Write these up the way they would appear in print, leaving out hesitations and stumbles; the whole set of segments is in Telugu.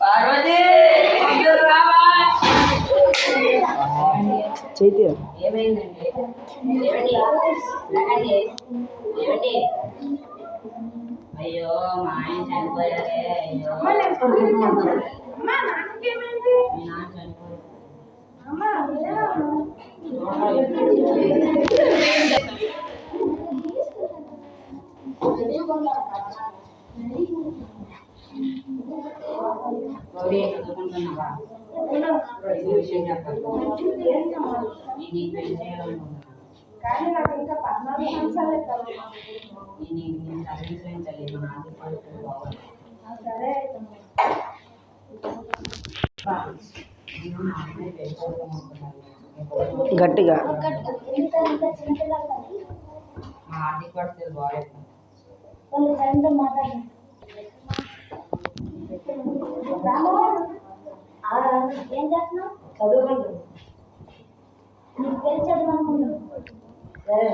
పార్వతి చైత్య ఏమైందండి? అయ్యో మా ఆయన చనిపోయారే. అయ్యో గౌరీ చదువుకుంటున్నావా? విషయం చెప్పాలి. నీకు పెళ్లి చేయాలనుకుంటున్నాను కానీ నాకు ఇంకా 14 సంవత్సరాలే కదా. నేను చదివించాలి. మా నాన్న పడుతుంది బాగోదు. సరే గట్టిగా మా ఆర్థిక పరిస్థితి బాగాలేదు. ఏం చేస్తున్నావు? చదువుకుంటున్నాను. నీకు పెళ్లి చదువు అనుకుంటున్నాను. సరే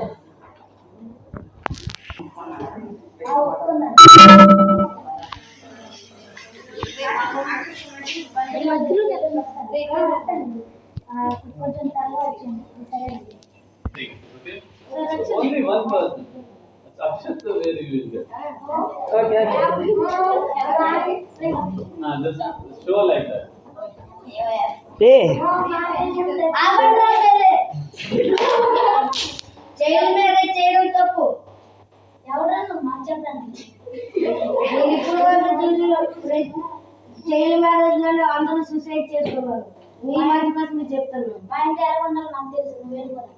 కొంచెం తల్లి వచ్చింది. చేయడం తప్పు. ఎవరన్నా మాట చెప్పండి. చైల్డ్ మ్యారేజ్ లో అందరూ సూసైడ్ చేసుకున్నారు. నీ మంచి కోసం మీరు చెప్తాను. మా ఇంటి ఎలా ఉండాలి నాకు తెలుసు. నువ్వు వెళ్ళిపోతా.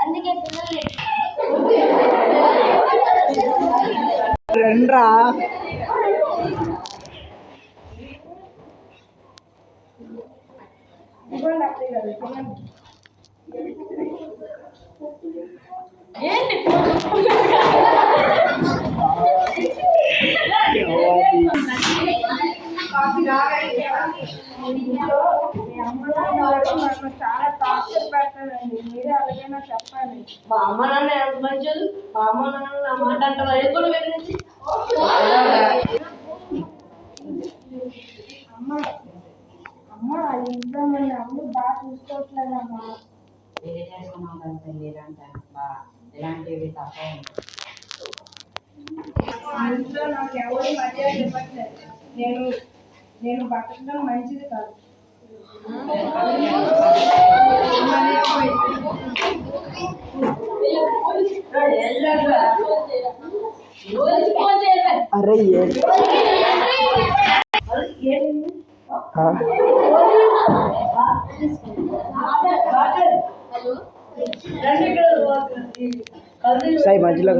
అందుకే రండ్రా చాలా టార్చర్ పెడతానండి. మీరే అలాగైనా చెప్పాలి. మా అమ్మ నాన్న ఎంత మంచోళ్ళు. మా అమ్మ నాన్న నా మాట అంటారు. అది కూడా వెళ్ళి అమ్మ ఇంట్లో మన అమ్మ బాగా చూసుకోవట్లేదమ్మా. ఇలాంటివి తప్ప ఇంట్లో నాకు ఎవరు మర్యాద ఇవ్వట్లేదు. నేను బతకడం మంచిది కాదు. అరే సాయి మధ్యలో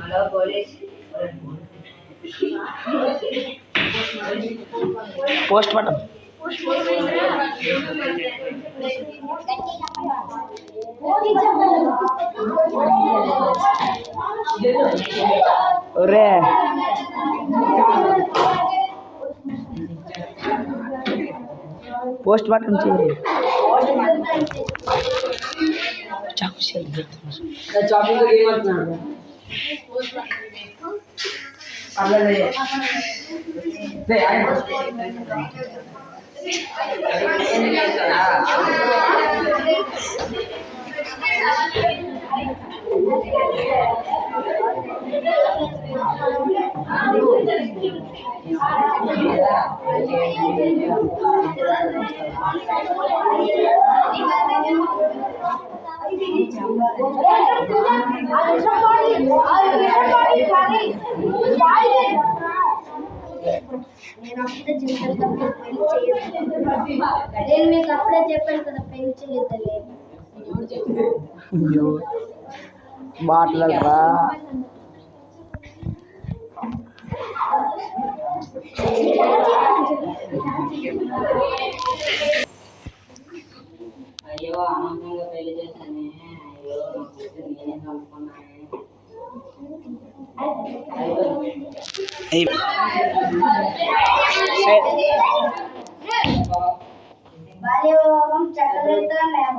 హలో పోలీస్ పోస్ట్ మార్టం ఒరే పోస్ట్ మార్టం చేయి చాపింగ్ ఏమంటున్నాడు నేను మీకు అప్పుడే చెప్పాను కదా పెళ్లి చేయొద్దని. మాట్లాడరా అయ్యో అనవసరంగా పెళ్లి చేశానే. అయ్యో నా కూతురు నేనే చంపుకున్నానే. భార్య వివాహం చట్టరీత్యా నేరం.